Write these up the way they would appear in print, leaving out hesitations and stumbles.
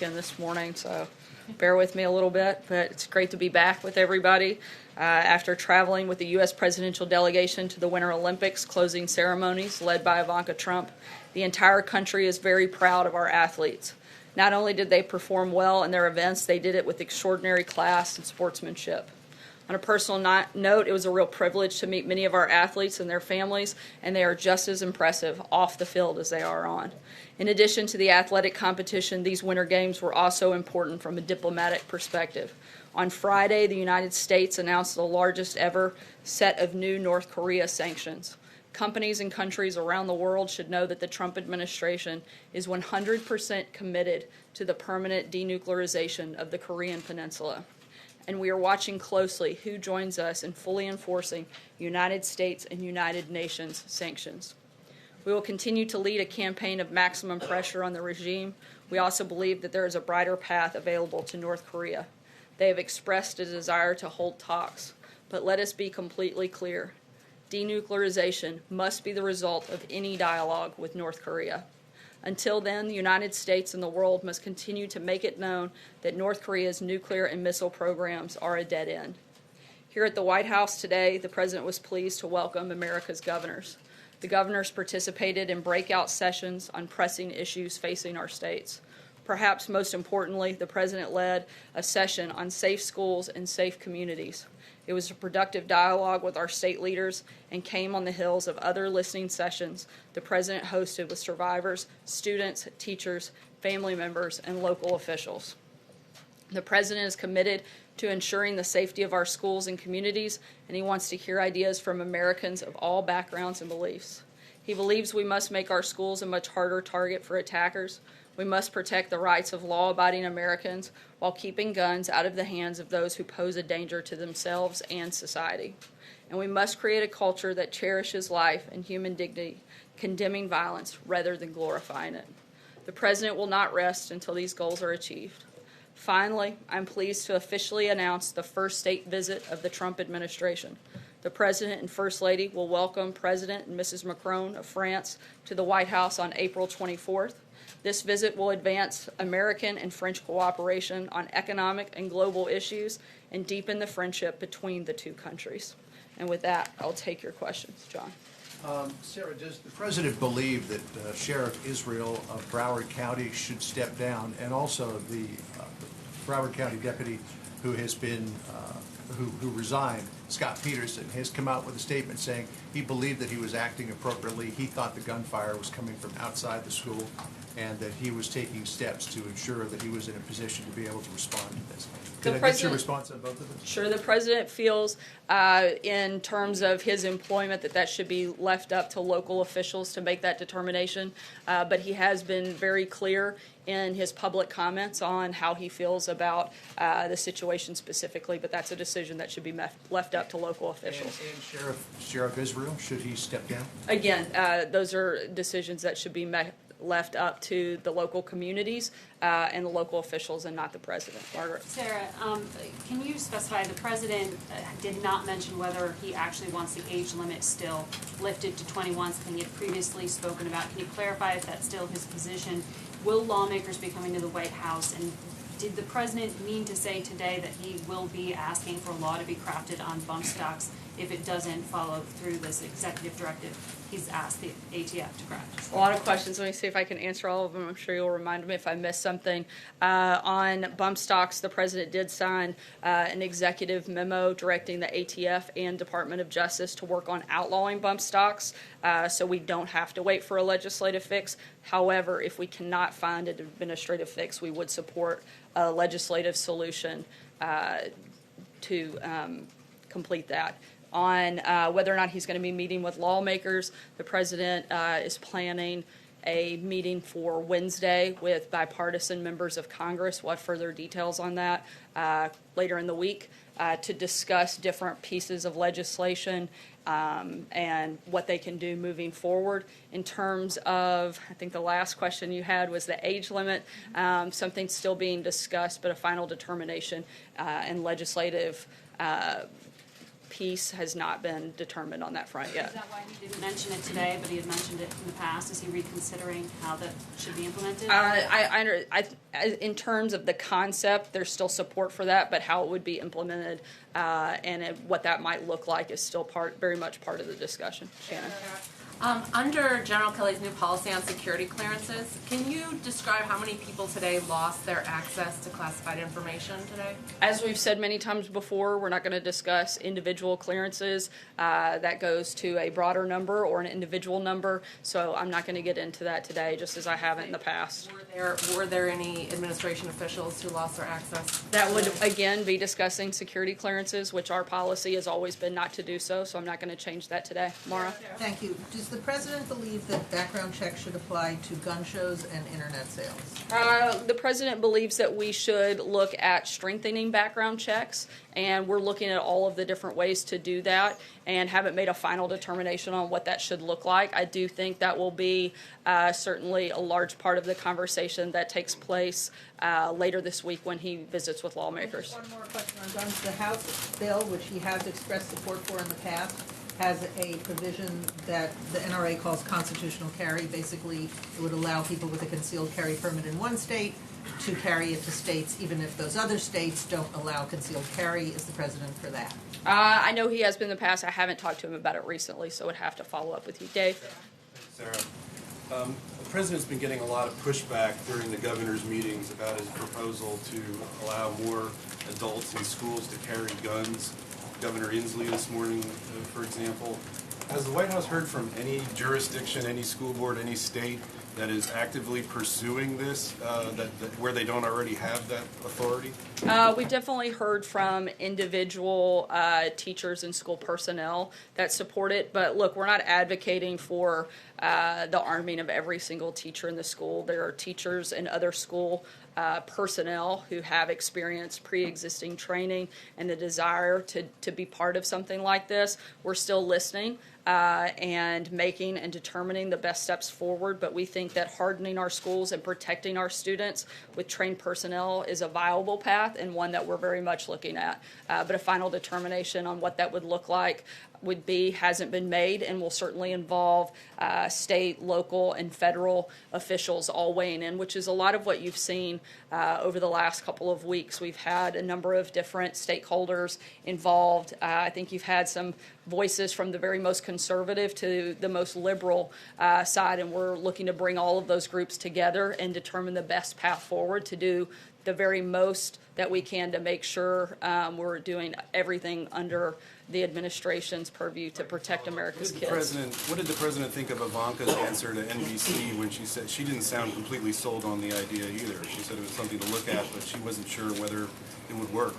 in this morning, so bear with me a little bit, but it's great to be back with everybody. After traveling with the U.S. presidential delegation to the Winter Olympics closing ceremonies led by Ivanka Trump, the entire country is very proud of our athletes. Not only did they perform well in their events, they did it with extraordinary class and sportsmanship. On a personal note, it was a real privilege to meet many of our athletes and their families, and they are just as impressive off the field as they are on. In addition to the athletic competition, these Winter Games were also important from a diplomatic perspective. On Friday, the United States announced the largest ever set of new North Korea sanctions. Companies and countries around the world should know that the Trump administration is 100% committed to the permanent denuclearization of the Korean Peninsula. And we are watching closely who joins us in fully enforcing United States and United Nations sanctions. We will continue to lead a campaign of maximum pressure on the regime. We also believe that there is a brighter path available to North Korea. They have expressed a desire to hold talks, but let us be completely clear. Denuclearization must be the result of any dialogue with North Korea. Until then, the United States and the world must continue to make it known that North Korea's nuclear and missile programs are a dead end. Here at the White House today, the President was pleased to welcome America's governors. The governors participated in breakout sessions on pressing issues facing our states. Perhaps most importantly, the President led a session on safe schools and safe communities. It was a productive dialogue with our state leaders and came on the heels of other listening sessions the President hosted with survivors, students, teachers, family members, and local officials. The President is committed to ensuring the safety of our schools and communities, and he wants to hear ideas from Americans of all backgrounds and beliefs. He believes we must make our schools a much harder target for attackers. We must protect the rights of law-abiding Americans while keeping guns out of the hands of those who pose a danger to themselves and society. And we must create a culture that cherishes life and human dignity, condemning violence rather than glorifying it. The President will not rest until these goals are achieved. Finally, I'm pleased to officially announce the first state visit of the Trump administration. The President and First Lady will welcome President and Mrs. Macron of France to the White House on April 24th. This visit will advance American and French cooperation on economic and global issues and deepen the friendship between the two countries. And with that, I'll take your questions. John. Sarah, does the President believe that Sheriff Israel of Broward County should step down, and also the Broward County deputy who has been who resigned, Scott Peterson, has come out with a statement saying he believed that he was acting appropriately. He thought the gunfire was coming from outside the school, and that he was taking steps to ensure that he was in a position to be able to respond to this. Can I get your response on both of them? Sure. The President feels, in terms of his employment, that should be left up to local officials to make that determination. But he has been very clear in his public comments on how he feels about the situation specifically. But that's a decision that should be left up to local officials. And Sheriff Israel, should he step down? Again, those are decisions that should be left up to the local communities and the local officials, and not the President. Margaret. Sarah, can you specify, the President did not mention whether he actually wants the age limit still lifted to 21, something he had previously spoken about. Can you clarify if that's still his position? Will lawmakers be coming to the White House, and did the President mean to say today that he will be asking for a law to be crafted on bump stocks if it doesn't follow through this executive directive he's asked the ATF to craft? A lot of questions. Let me see if I can answer all of them. I'm sure you'll remind me if I missed something. On bump stocks, the President did sign an executive memo directing the ATF and Department of Justice to work on outlawing bump stocks, so we don't have to wait for a legislative fix. However, if we cannot find an administrative fix, we would support a legislative solution to complete that. On whether or not he's going to be meeting with lawmakers, the President is planning a meeting for Wednesday with bipartisan members of Congress. We'll have further details on that later in the week to discuss different pieces of legislation and what they can do moving forward. In terms of, I think the last question you had was the age limit. Something still being discussed, but a final determination and legislative piece has not been determined on that front yet. Is that why he didn't mention it today, but he had mentioned it in the past? Is he reconsidering how that should be implemented? In terms of the concept, there's still support for that, but how it would be implemented what that might look like is still very much part of the discussion. Shannon. Under General Kelly's new policy on security clearances, can you describe how many people today lost their access to classified information today? As we've said many times before, we're not going to discuss individual clearances. That goes to a broader number or an individual number, so I'm not going to get into that today, just as I haven't in the past. Were there any administration officials who lost their access? That would, again, be discussing security clearances, which our policy has always been not to do so I'm not going to change that today. Maura? Thank you. Does the President believe that background checks should apply to gun shows and internet sales? The President believes that we should look at strengthening background checks, and we're looking at all of the different ways to do that and haven't made a final determination on what that should look like. I do think that will be certainly a large part of the conversation that takes place later this week when he visits with lawmakers. Just one more question on guns. The House bill, which he has expressed support for in the past, has a provision that the NRA calls constitutional carry. Basically, it would allow people with a concealed carry permit in one state to carry it to states, even if those other states don't allow concealed carry. Is the President for that? I know he has been in the past. I haven't talked to him about it recently, so would have to follow up with you. Dave? Sarah, the President's been getting a lot of pushback during the governor's meetings about his proposal to allow more adults in schools to carry guns. Governor Inslee this morning, for example. Has the White House heard from any jurisdiction, any school board, any state that is actively pursuing this, where they don't already have that authority? We've definitely heard from individual teachers and school personnel that support it, but look, we're not advocating for the arming of every single teacher in the school. There are teachers and other school personnel who have experienced pre-existing training and the desire to be part of something like this. We're still listening and making and determining the best steps forward, but we think that hardening our schools and protecting our students with trained personnel is a viable path and one that we're very much looking at. But a final determination on what that would look like hasn't been made and will certainly involve state, local, and federal officials all weighing in, which is a lot of what you've seen over the last couple of weeks. We've had a number of different stakeholders involved. I think you've had some voices from the very most conservative to the most liberal side, and we're looking to bring all of those groups together and determine the best path forward to do the very most that we can to make sure we're doing everything under the administration's purview to protect America's kids. What did the President think of Ivanka's answer to NBC when she said she didn't sound completely sold on the idea either? She said it was something to look at, but she wasn't sure whether it would work.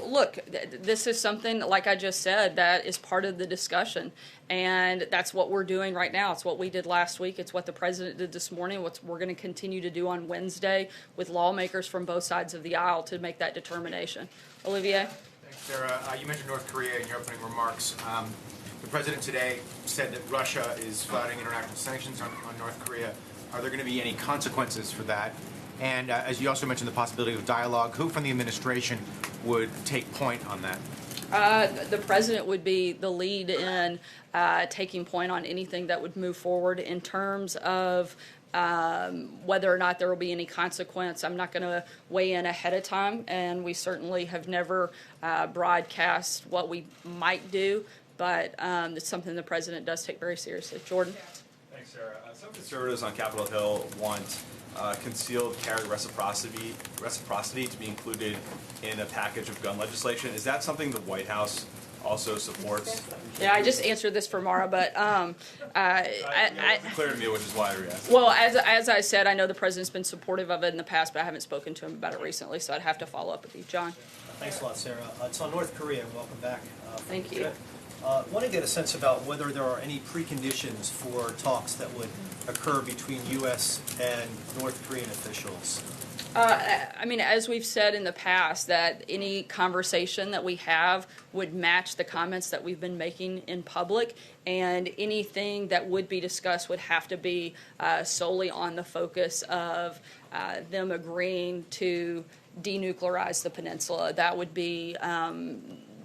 Look, this is something, like I just said, that is part of the discussion, and that's what we're doing right now. It's what we did last week. It's what the President did this morning, what we're going to continue to do on Wednesday with lawmakers from both sides of the aisle to make that determination. Olivier? Thanks, Sarah. You mentioned North Korea in your opening remarks. The President today said that Russia is flouting international sanctions on North Korea. Are there going to be any consequences for that? And as you also mentioned, the possibility of dialogue. Who from the administration would take point on that? The President would be the lead in taking point on anything that would move forward in terms of whether or not there will be any consequence. I'm not going to weigh in ahead of time, and we certainly have never broadcast what we might do, but it's something the President does take very seriously. Jordan? Thanks, Sarah. Some conservatives on Capitol Hill want concealed carry reciprocity to be included in a package of gun legislation. Is that something the White House also supports? Yeah, I just answered this for Mara, but it wasn't clear to me, which is why I re-asked. Well, as I said, I know the President's been supportive of it in the past, but I haven't spoken to him about it recently, so I'd have to follow up with you. John? Thanks a lot, Sarah. It's on North Korea, and welcome back. Thank you. Want to get a sense about whether there are any preconditions for talks that would occur between U.S. and North Korean officials. I mean, as we've said in the past, that any conversation that we have would match the comments that we've been making in public, and anything that would be discussed would have to be solely on the focus of them agreeing to denuclearize the peninsula. That would be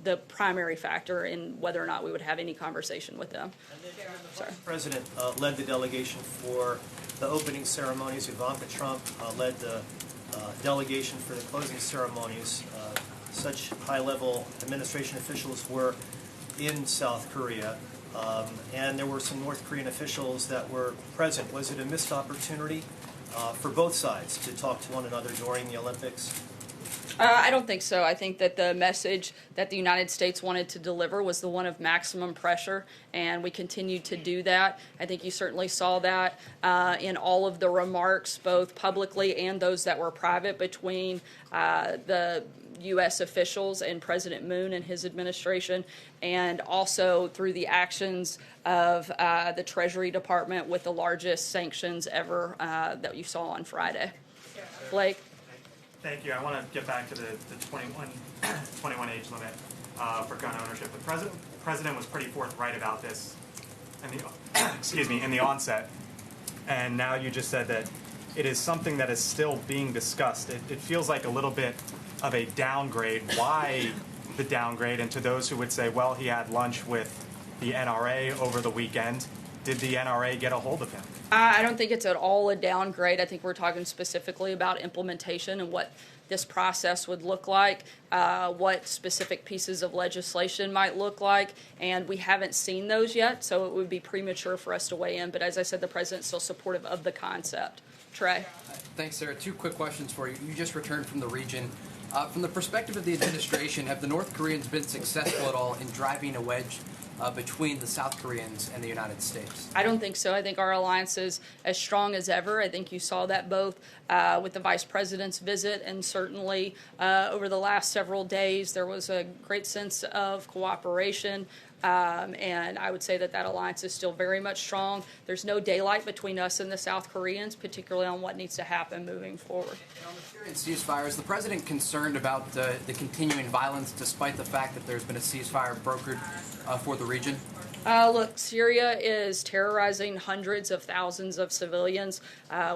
the primary factor in whether or not we would have any conversation with them. Sorry. The President led the delegation for the opening ceremonies. Ivanka Trump led the delegation for the closing ceremonies. Such high-level administration officials were in South Korea, and there were some North Korean officials that were present. Was it a missed opportunity for both sides to talk to one another during the Olympics? I don't think so. I think that the message that the United States wanted to deliver was the one of maximum pressure, and we continued to do that. I think you certainly saw that in all of the remarks, both publicly and those that were private, between the U.S. officials and President Moon and his administration, and also through the actions of the Treasury Department with the largest sanctions ever that you saw on Friday. Blake? Thank you. I want to get back to the 21 age limit for gun ownership. The president was pretty forthright about this in the in the onset, and now you just said that it is something that is still being discussed. It feels like a little bit of a downgrade. Why the downgrade? And to those who would say, well, he had lunch with the NRA over the weekend, did the NRA get a hold of him? I don't think it's at all a downgrade. I think we're talking specifically about implementation and what this process would look like, what specific pieces of legislation might look like, and we haven't seen those yet, so it would be premature for us to weigh in. But as I said, the president's still supportive of the concept. Trey? Thanks, Sarah. Two quick questions for you. You just returned from the region. From the perspective of the administration, have the North Koreans been successful at all in driving a wedge between the South Koreans and the United States? I don't think so. I think our alliance is as strong as ever. I think you saw that both with the vice president's visit, and certainly over the last several days there was a great sense of cooperation. And I would say that alliance is still very much strong. There's no daylight between us and the South Koreans, particularly on what needs to happen moving forward. And on the Syrian ceasefire, is the president concerned about the continuing violence despite the fact that there's been a ceasefire brokered for the region? Look, Syria is terrorizing hundreds of thousands of civilians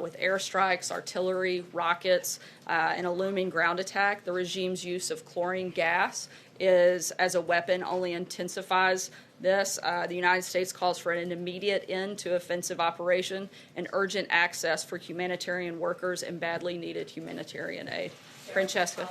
with airstrikes, artillery, rockets, and a looming ground attack. The regime's use of chlorine gas is, as a weapon, only intensifies this. The United States calls for an immediate end to offensive operation and urgent access for humanitarian workers and badly needed humanitarian aid. Francesca.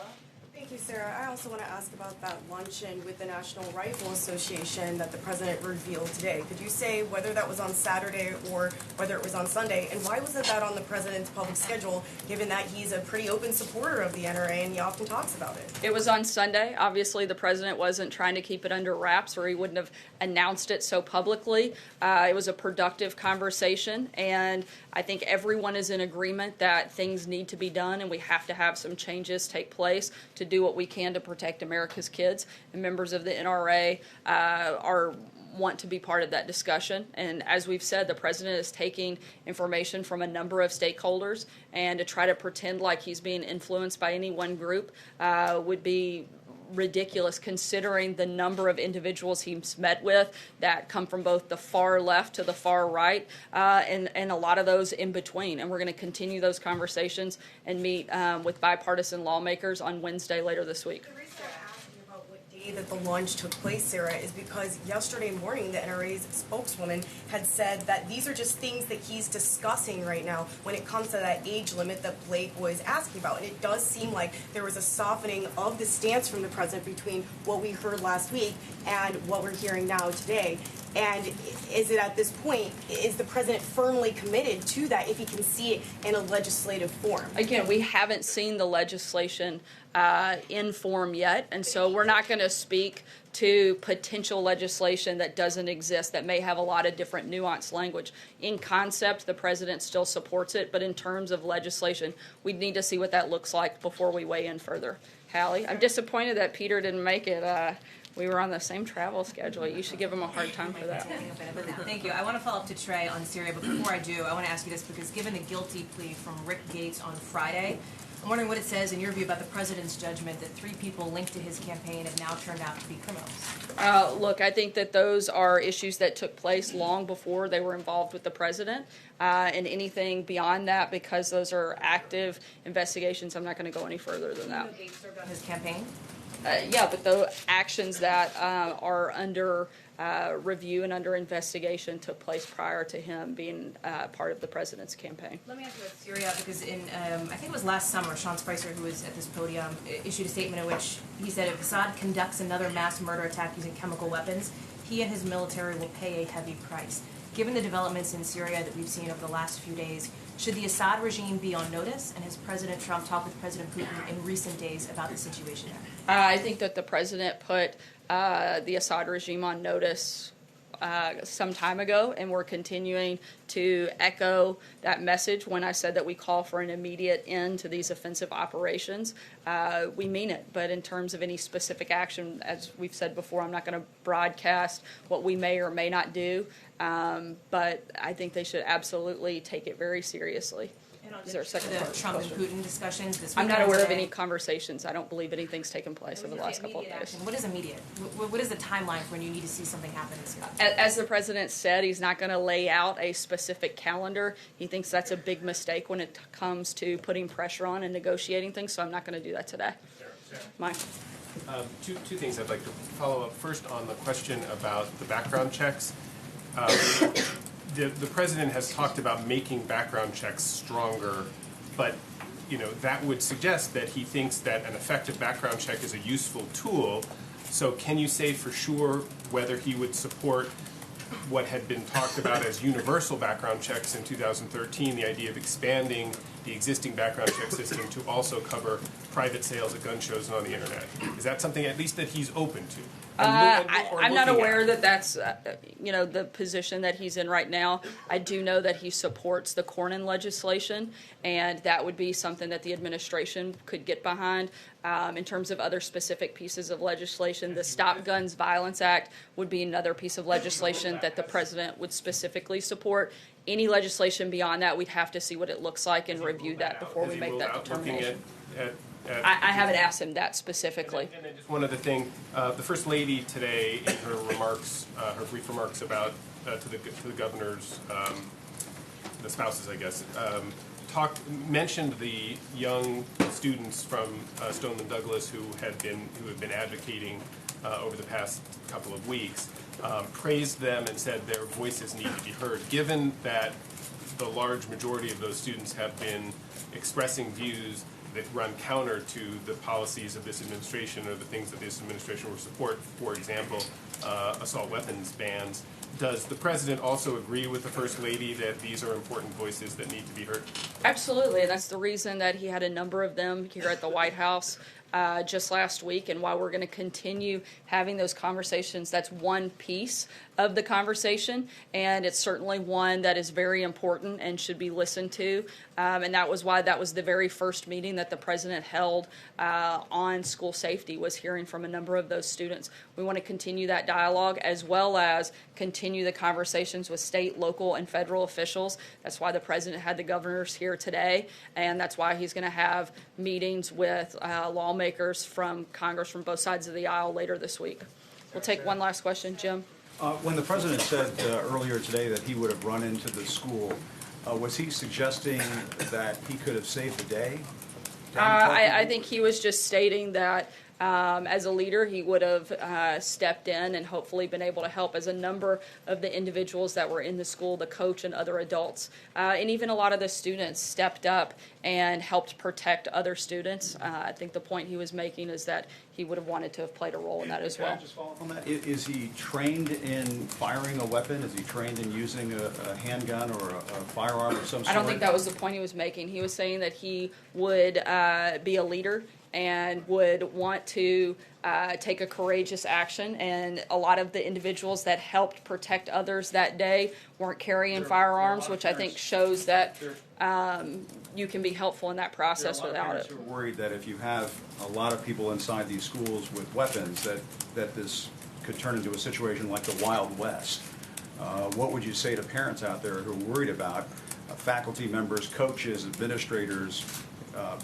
Thank you, Sarah. I also want to ask about that luncheon with the National Rifle Association that the president revealed today. Could you say whether that was on Saturday or whether it was on Sunday? And why wasn't that on the president's public schedule, given that he's a pretty open supporter of the NRA and he often talks about it? It was on Sunday. Obviously, the president wasn't trying to keep it under wraps, or he wouldn't have announced it so publicly. It was a productive conversation, and I think everyone is in agreement that things need to be done and we have to have some changes take place to do what we can to protect America's kids. And members of the NRA want to be part of that discussion. And as we've said, the president is taking information from a number of stakeholders, and to try to pretend like he's being influenced by any one group would be ridiculous, considering the number of individuals he's met with that come from both the far left to the far right, and a lot of those in between. And we're going to continue those conversations and meet with bipartisan lawmakers on Wednesday later this week. That the launch took place, Sarah, is because yesterday morning the NRA's spokeswoman had said that these are just things that he's discussing right now when it comes to that age limit that Blake was asking about. And it does seem like there was a softening of the stance from the president between what we heard last week and what we're hearing now today. And is it at this point, is the president firmly committed to that if he can see it in a legislative form? Again, we haven't seen the legislation in form yet, and so we're not going to speak to potential legislation that doesn't exist, that may have a lot of different nuanced language. In concept, the president still supports it, but in terms of legislation, we'd need to see what that looks like before we weigh in further. Hallie, I'm disappointed that Peter didn't make it. We were on the same travel schedule. You should give him a hard time for that. Thank you. I want to follow up to Trey on Syria, but before I do, I want to ask you this, because given the guilty plea from Rick Gates on Friday, I'm wondering what it says in your view about the president's judgment that 3 people linked to his campaign have now turned out to be criminals. Look, I think that those are issues that took place long before they were involved with the president, and anything beyond that, because those are active investigations, I'm not going to go any further than that. Gates served on his campaign? Yeah, but the actions that are under review and under investigation took place prior to him being part of the president's campaign. Let me ask you about Syria, because in, I think it was last summer, Sean Spicer, who was at this podium, issued a statement in which he said if Assad conducts another mass murder attack using chemical weapons, he and his military will pay a heavy price. Given the developments in Syria that we've seen over the last few days, should the Assad regime be on notice, and has President Trump talked with President Putin in recent days about the situation there? I think that the president put the Assad regime on notice some time ago, and we're continuing to echo that message. When I said that we call for an immediate end to these offensive operations, we mean it. But in terms of any specific action, as we've said before, I'm not going to broadcast what we may or may not do, but I think they should absolutely take it very seriously. Is there a second part of the Trump and question? Putin discussions this I'm not weekend aware of today? any conversations. I don't believe anything's taken place over the last couple of days. Action. What is immediate? What is the timeline for when you need to see something happen in Syria? As the president said, he's not going to lay out a specific calendar. He thinks that's a big mistake when it comes to putting pressure on and negotiating things, so I'm not going to do that today. Mike? Two things I'd like to follow up. First, on the question about the background checks. The president has talked about making background checks stronger, but that would suggest that he thinks that an effective background check is a useful tool. So can you say for sure whether he would support what had been talked about as universal background checks in 2013, the idea of expanding the existing background check system to also cover private sales at gun shows and on the internet? Is that something at least that he's open to? I'm not aware that that's the position that he's in right now. I do know that he supports the Cornyn legislation, and that would be something that the administration could get behind. In terms of other specific pieces of legislation, the Stop Guns Violence Act would be another piece of legislation that the president would specifically support. Any legislation beyond that, we'd have to see what it looks like and review that before we make that determination. I haven't asked him that specifically. And then just one other thing, the First Lady today, in her remarks, her brief remarks about to the governors, the spouses, I guess, mentioned the young students from Stoneman Douglas who have been advocating over the past couple of weeks, praised them and said their voices need to be heard. Given that the large majority of those students have been expressing views that run counter to the policies of this administration or the things that this administration will support, for example, assault weapons bans, does the president also agree with the First Lady that these are important voices that need to be heard? Absolutely, and that's the reason that he had a number of them here at the White House just last week, and why we're going to continue having those conversations. That's one piece of the conversation, and it's certainly one that is very important and should be listened to, and that was why that was the very first meeting that the president held on school safety, was hearing from a number of those students. We want to continue that dialogue as well as continue the conversations with state, local, and federal officials. That's why the president had the governors here today, and that's why he's going to have meetings with lawmakers from Congress from both sides of the aisle later this week. We'll take one last question. Jim? When the president said earlier today that he would have run into the school, was he suggesting that he could have saved the day? I think he was just stating that as a leader, he would have stepped in and hopefully been able to help, as a number of the individuals that were in the school, the coach and other adults, and even a lot of the students stepped up and helped protect other students. I think the point he was making is that he would have wanted to have played a role in that as well. Can I just follow up on that? Is he trained in firing a weapon? Is he trained in using a handgun or a firearm of some sort? I don't think that was the point he was making. He was saying that he would be a leader and would want to take a courageous action, and a lot of the individuals that helped protect others that day weren't carrying firearms, which I think shows that you can be helpful in that process without it. There are worried that if you have a lot of people inside these schools with weapons, that this could turn into a situation like the Wild West. What would you say to parents out there who are worried about faculty members, coaches, administrators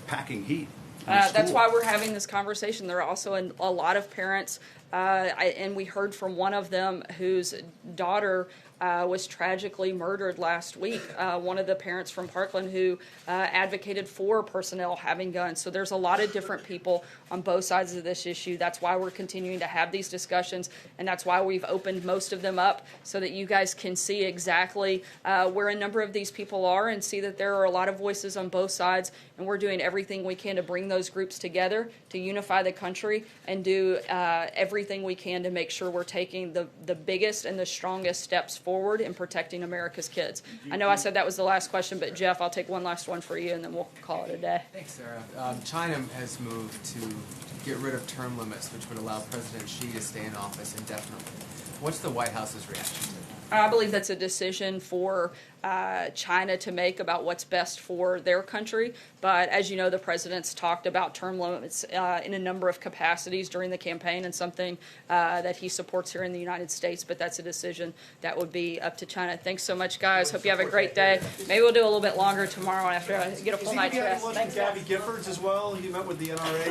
packing heat? That's why we're having this conversation. There are also a lot of parents, and we heard from one of them whose daughter was tragically murdered last week. One of the parents from Parkland who advocated for personnel having guns. So there's a lot of different people on both sides of this issue. That's why we're continuing to have these discussions, and that's why we've opened most of them up so that you guys can see exactly where a number of these people are and see that there are a lot of voices on both sides, and we're doing everything we can to bring those groups together, to unify the country, and do everything we can to make sure we're taking the biggest and the strongest steps forward in protecting America's kids. I know I said that was the last question, but Jeff, I'll take one last one for you, and then we'll call it a day. Thanks, Sarah. China has moved to get rid of term limits, which would allow President Xi to stay in office indefinitely. What's the White House's reaction to that? I believe that's a decision for China to make about what's best for their country. But as you know, the president's talked about term limits in a number of capacities during the campaign, and something that he supports here in the United States. But that's a decision that would be up to China. Thanks so much, guys. Hope you have a great day. Maybe we'll do a little bit longer tomorrow after I get a full night's rest. Gabby Giffords as well. He met with the NRA.